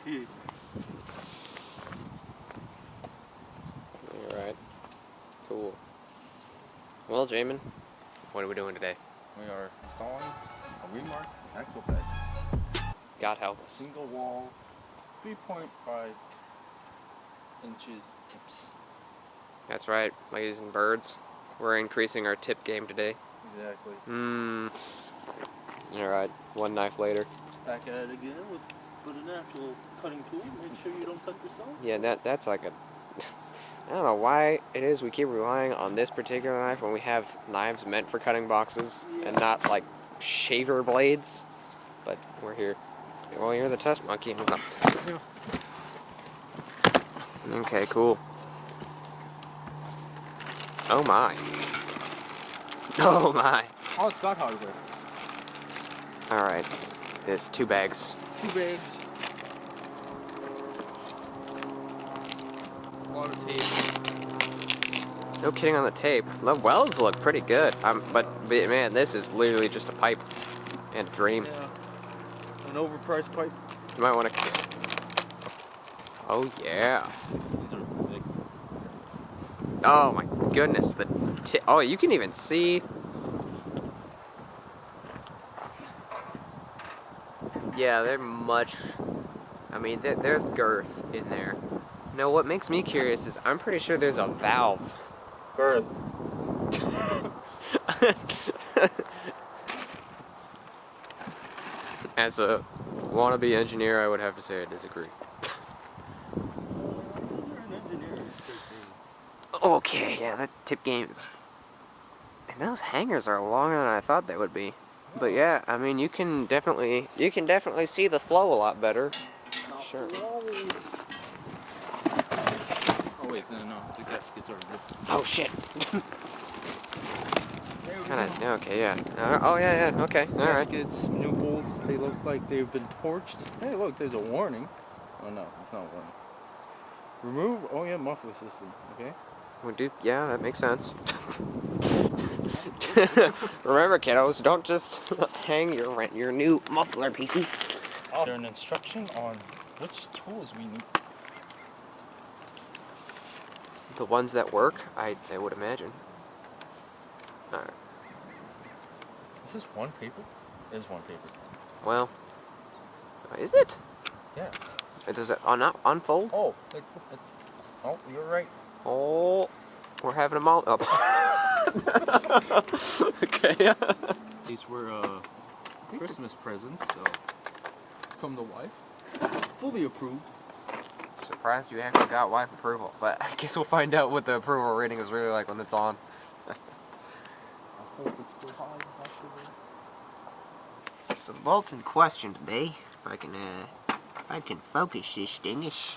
Alright. Cool. Well, Jamin, what are we doing today? We are installing a Remark Axle Back. God help us. Single wall, 3.5 inches tips. That's right, ladies and birds. We're increasing our tip game today. Exactly. Alright, one knife later. Back at it again with an actual cutting tool. Make sure you don't cut yourself. Yeah, that's like a... I don't know why it is we keep relying on this particular knife when we have knives meant for cutting boxes and not like shaver blades. But we're here. Well, you're the test monkey. Okay, cool. Oh my. Oh my. Oh, it's got hardware. Alright. There's 2 bags. 2 bags. A lot of tape. No kidding on the tape. The welds look pretty good. But man, this is literally just a pipe and a dream. Yeah. An overpriced pipe. You might want to... Oh yeah. These are big. Oh my goodness. Oh, you can even see... Yeah, they're much... I mean, there's girth in there. No, what makes me curious is I'm pretty sure there's a valve. Girth. As a wannabe engineer, I would have to say I disagree. Okay, yeah, that tip game is... And those hangers are longer than I thought they would be. But yeah, I mean, you can definitely see the flow a lot better. Sure. Oh wait, no, the gaskets are good. Oh shit. Okay, yeah. Oh yeah, okay, all right. Gaskets, new bolts, they look like they've been torched. Hey, look, there's a warning. Oh no, it's not a warning. Remove OEM muffler system, okay? Yeah, that makes sense. Remember, kiddos, don't just hang your new muffler pieces. There's an instruction on which tools we need. The ones that work, I would imagine. Alright. Is this one paper? It is one paper. Well, is it? Yeah. Does it not unfold? Oh, oh, you're right. Oh, we're having a mall up. Okay. These were Christmas presents, so from the wife. Fully approved. Surprised you actually got wife approval, but I guess we'll find out what the approval rating is really like when it's on. I hope it's still high. So the bolts in question today, if I can focus this thing, is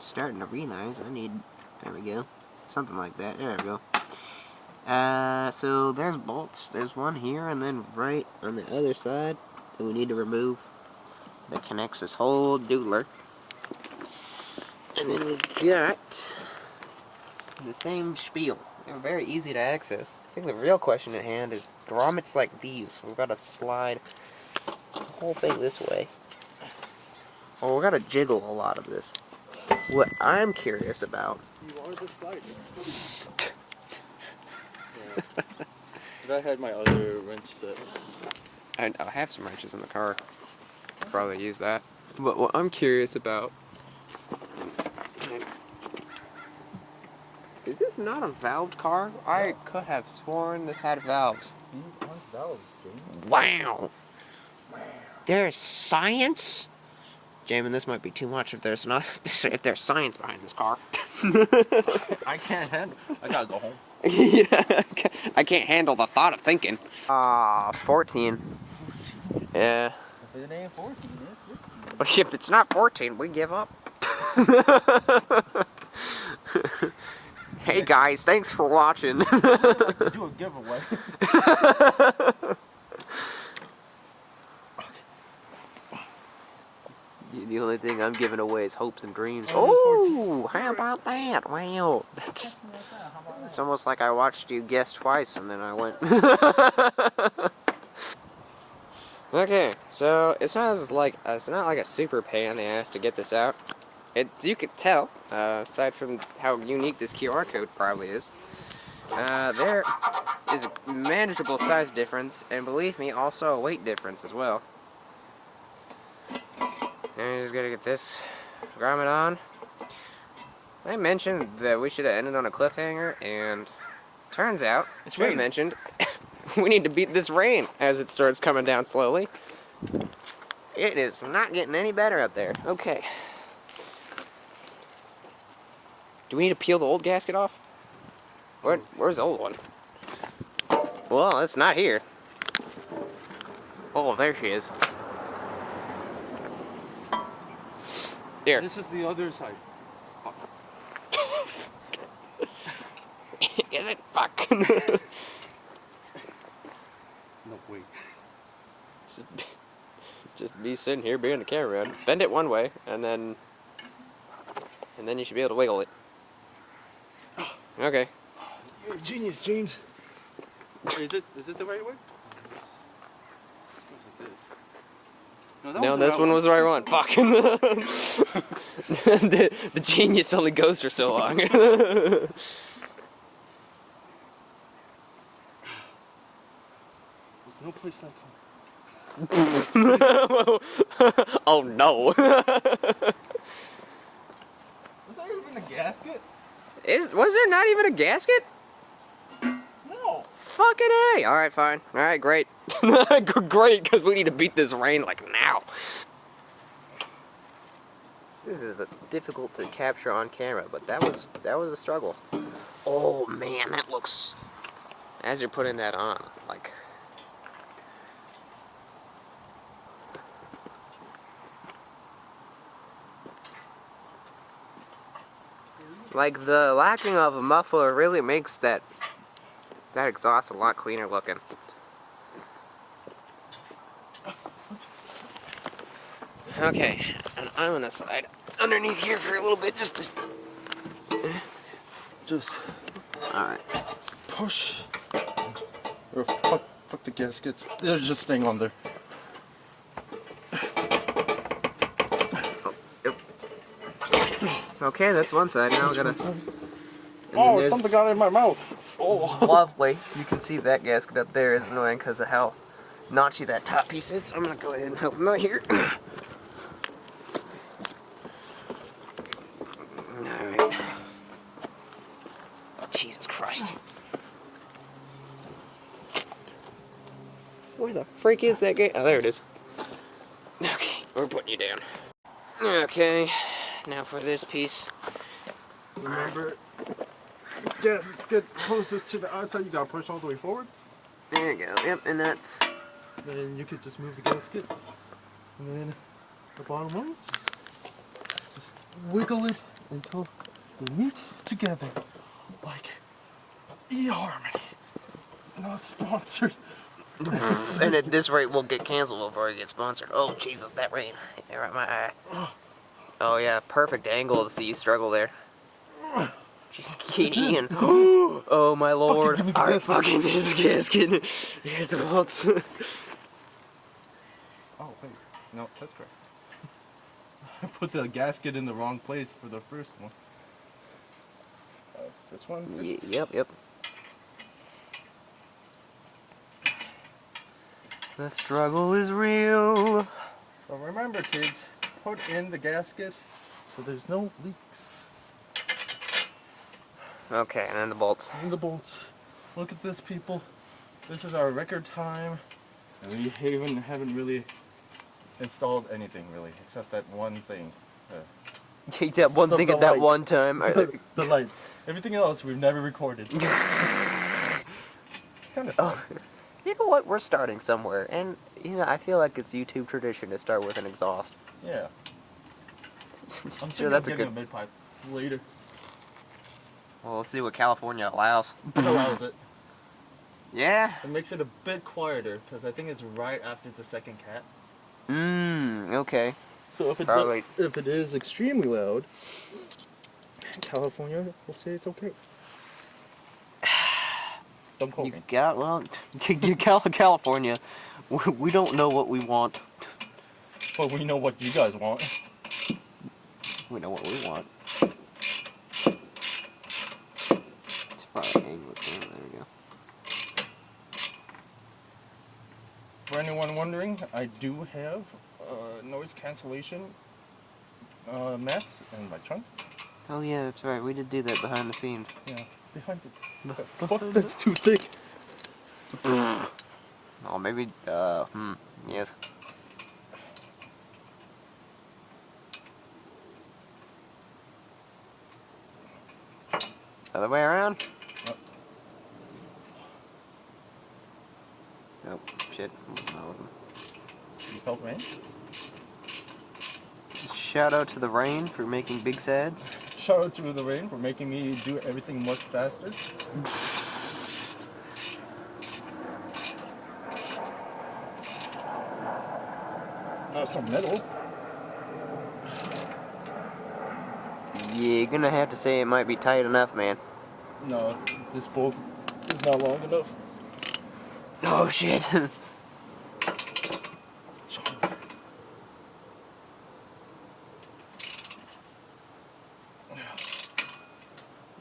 starting to realize I need, there we go, something like that, there we go. So there's bolts, there's one here, and then right on the other side that we need to remove that connects this whole doodler. And then we've got the same spiel. They're very easy to access. I think the real question at hand is grommets like these. We've got to slide the whole thing this way. Well, we've got to jiggle a lot of this. What I'm curious about... You wanted to slide it. If I had my other wrench set. I have some wrenches in the car. I'll probably use that. But what I'm curious about... Is this not a valved car? I could have sworn this had valves. Wow! There's science? Jamin, this might be too much if there's science behind this car. I can't handle it. I gotta go home. Yeah, I can't handle the thought of thinking. 14. Yeah. If it ain't 14, If it's not 14, we give up. Hey guys, thanks for watching. I'd like to do a giveaway. The only thing I'm giving away is hopes and dreams. Oh, how about that? Wow. It's almost like I watched you guess twice and then I went. Okay, so it's not like a super pain in the ass to get this out. You could tell, aside from how unique this QR code probably is. There is a manageable size difference, and believe me, also a weight difference as well. And you just gotta get this grommet on. I mentioned that we should have ended on a cliffhanger, and turns out, It's I raining. mentioned, we need to beat this rain as it starts coming down slowly. It is not getting any better up there. Okay. Do we need to peel the old gasket off? Where's the old one? Well, it's not here. Oh, there she is. Here. This is the other side. Is it? Fuck. No, wait. Just be sitting here being the cameraman. Bend it one way, and then you should be able to wiggle it. Okay. You're a genius, James. Is it the right way? It's like this. No, this one was the right one. Fuck. the genius only goes for so long. There's no place like home. Oh no. Was that even a gasket? Was there not even a gasket? No. Fucking A. Alright, fine. Alright, great. Great, because we need to beat this rain like now. This is difficult to capture on camera, but that was a struggle. Oh man, that looks, as you're putting that on, like the lacking of a muffler really makes that exhaust a lot cleaner looking. Okay, and I'm gonna slide underneath here for a little bit just alright. Push. Or fuck the gaskets. They're just staying on there. Okay, that's one side. Now we gotta. Oh, something got in my mouth. Oh, lovely. You can see that gasket up there is annoying because of how notchy that top piece is. I'm gonna go ahead and help him out here. Alright. Jesus Christ. Where the freak is that gate? Oh, there it is. Okay, we're putting you down. Okay, now for this piece. Remember, yes, let's get closest to the outside. You gotta push all the way forward. There you go. Yep, and that's. Then you could just move the gasket, and then the bottom one, just wiggle it until they meet together, like eHarmony. Not sponsored. And at this rate, we'll get canceled before we get sponsored. Oh, Jesus, that rain. Hit right in my eye. Oh, yeah, perfect angle to see you struggle there. Just Ian. Oh, my lord. Alright, fucking this gasket. Here's the bolts. Oh, wait. No, that's correct. I put the gasket in the wrong place for the first one. This one? Yep. The struggle is real. So remember, kids, put in the gasket so there's no leaks. Okay, and then the bolts. And the bolts. Look at this, people. This is our record time, and we haven't really installed anything really, except that one thing. That one thing at that one time. The light. Everything else we've never recorded. It's kind of sad. You know what? We're starting somewhere, and I feel like it's YouTube tradition to start with an exhaust. Yeah. I'm sure that's a getting good. a mid-pipe later. Well, let's see what California allows. It allows it. Yeah. It makes it a bit quieter because I think it's right after the second cat. Okay. So if it is extremely loud, California will say it's okay. Don't quote You me. got, well, California, we don't know what we want. But we know what you guys want. We know what we want. It's probably angle it there. There we go. For anyone wondering, I do have noise cancellation mats in my trunk. Oh yeah, that's right. We did do that behind the scenes. Yeah, behind it. Fuck, that's too thick. Oh, maybe, yes. Other way around? Yep. Nope, shit. Not looking. You felt rain? Shout out to the rain for making big sads. Shout out to the rain for making me do everything much faster. Some metal. You're gonna have to say it might be tight enough, man. No, this bolt is not long enough. Oh shit.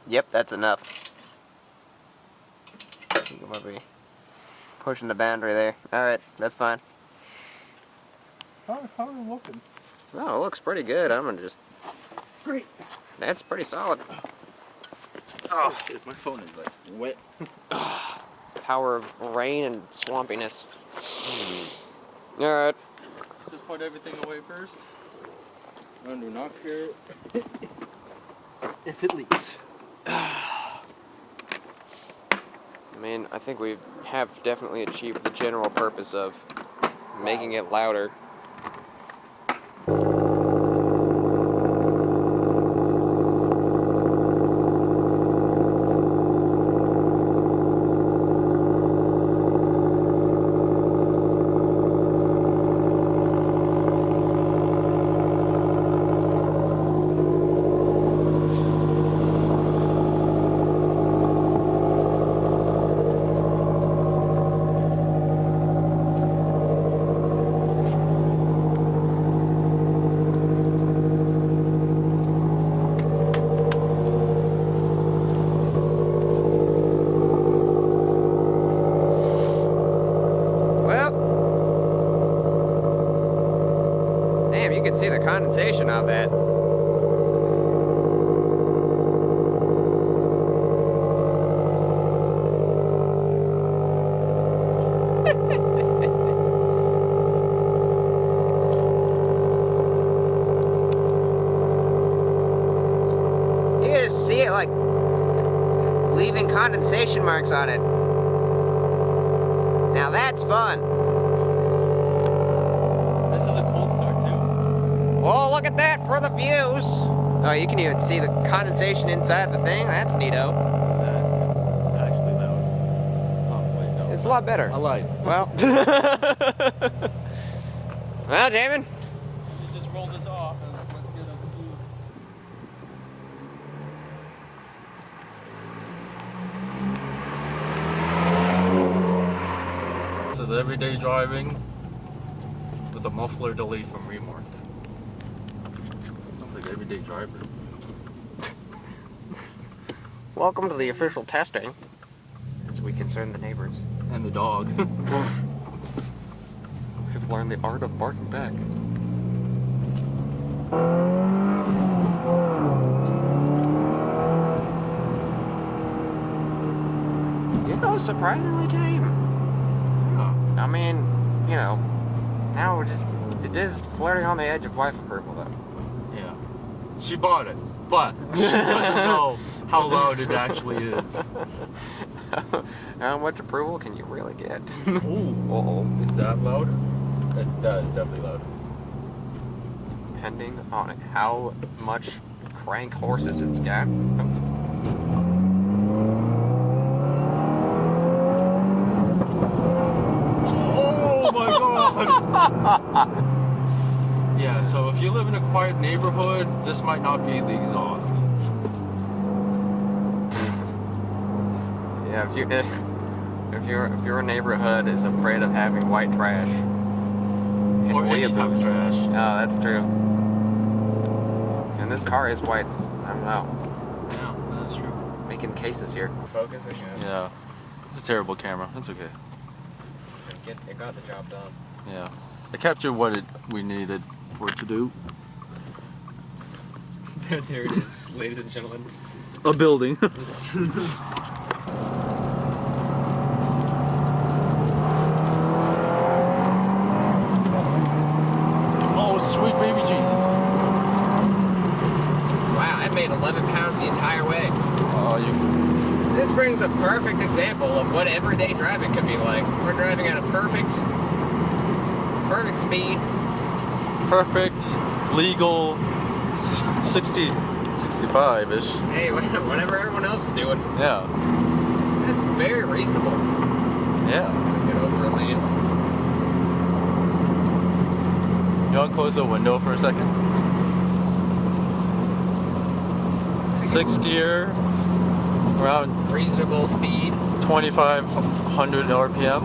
Yep, that's enough. I think I might be pushing the boundary there. Alright, that's fine. How are you looking? Oh, it looks pretty good. I'm gonna just... Great. That's pretty solid. Oh shit, my phone is like wet. Power of rain and swampiness. Alright. Just put everything away first. I do not care if it leaks. I mean, I think we have definitely achieved the general purpose of making it louder. You can see the condensation of that. You can just see it like leaving condensation marks on it. Now that's fun. Oh, look at that for the views. Oh, you can even see the condensation inside the thing. That's neato. That's actually loud. Oh, wait, no. It's a lot better. I lied. Well. Well, Jamin. You just roll this off and let's get a few. This is everyday driving with a muffler delay from Remark. Everyday driver. Welcome to the official testing, as we concern the neighbors. And the dog. I've learned the art of barking back. You know, surprisingly tame. Yeah. I mean, you know, now we're just, it is flirting on the edge of wife approval, though. Yeah. She bought it, but she doesn't know how loud it actually is. How much approval can you really get? Ooh. Uh-oh. Is that louder? That is definitely louder. Depending on how much crank horses it's got. Oh my god! Yeah, so if you live in a quiet neighborhood, this might not be the exhaust. Yeah, if you If your neighborhood is afraid of having white trash, Or any type of trash. Oh, that's true. And this car is white, so I don't know. Yeah, that's true. Making cases here. Focusing. Yeah. It's a terrible camera. It's okay. It got the job done. Yeah. It captured what we needed for it to do. There it is, ladies and gentlemen. A building. Oh, sweet baby Jesus. Wow, I made 11 pounds the entire way. Oh, This brings a perfect example of what everyday driving could be like. We're driving at a perfect speed. perfect, legal, 60, 65-ish. Hey, whatever everyone else is doing. Yeah. That's very reasonable. Yeah. Get over a lane. You want to close the window for a second? 6th gear, around Reasonable speed. 2,500 RPM.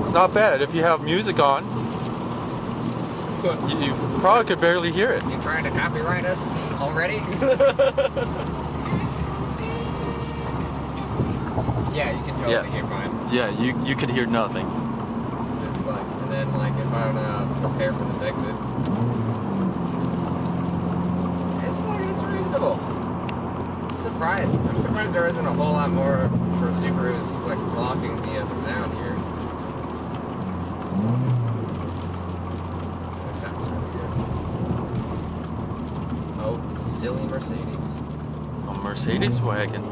It's not bad. If you have music on, you probably could barely hear it. You trying to copyright us already? Yeah, you can totally hear mine. Yeah, you could hear nothing. It's just like, and then like if I would prepare for this exit, it's reasonable. I'm surprised there isn't a whole lot more for Subarus like blocking the sound here. That sounds really good. Oh, silly Mercedes. A Mercedes wagon.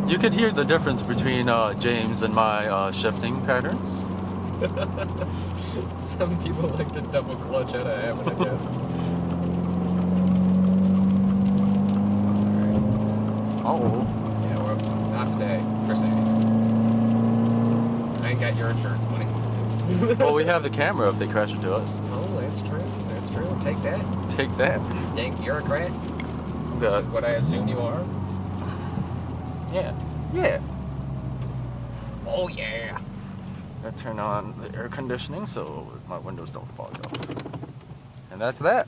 You could hear the difference between James and my shifting patterns. Some people like to double clutch out of habit, I guess. Oh. Yeah, well, not today. Mercedes. I ain't got your insurance money. Well, we have the camera if they crash into us. Oh, that's true. That's true. Take that. Take that. Dang bureaucrat. Yeah. That's what I assume you are. Yeah. Yeah. Oh, yeah. I turn on the air conditioning so my windows don't fog up. And that's that.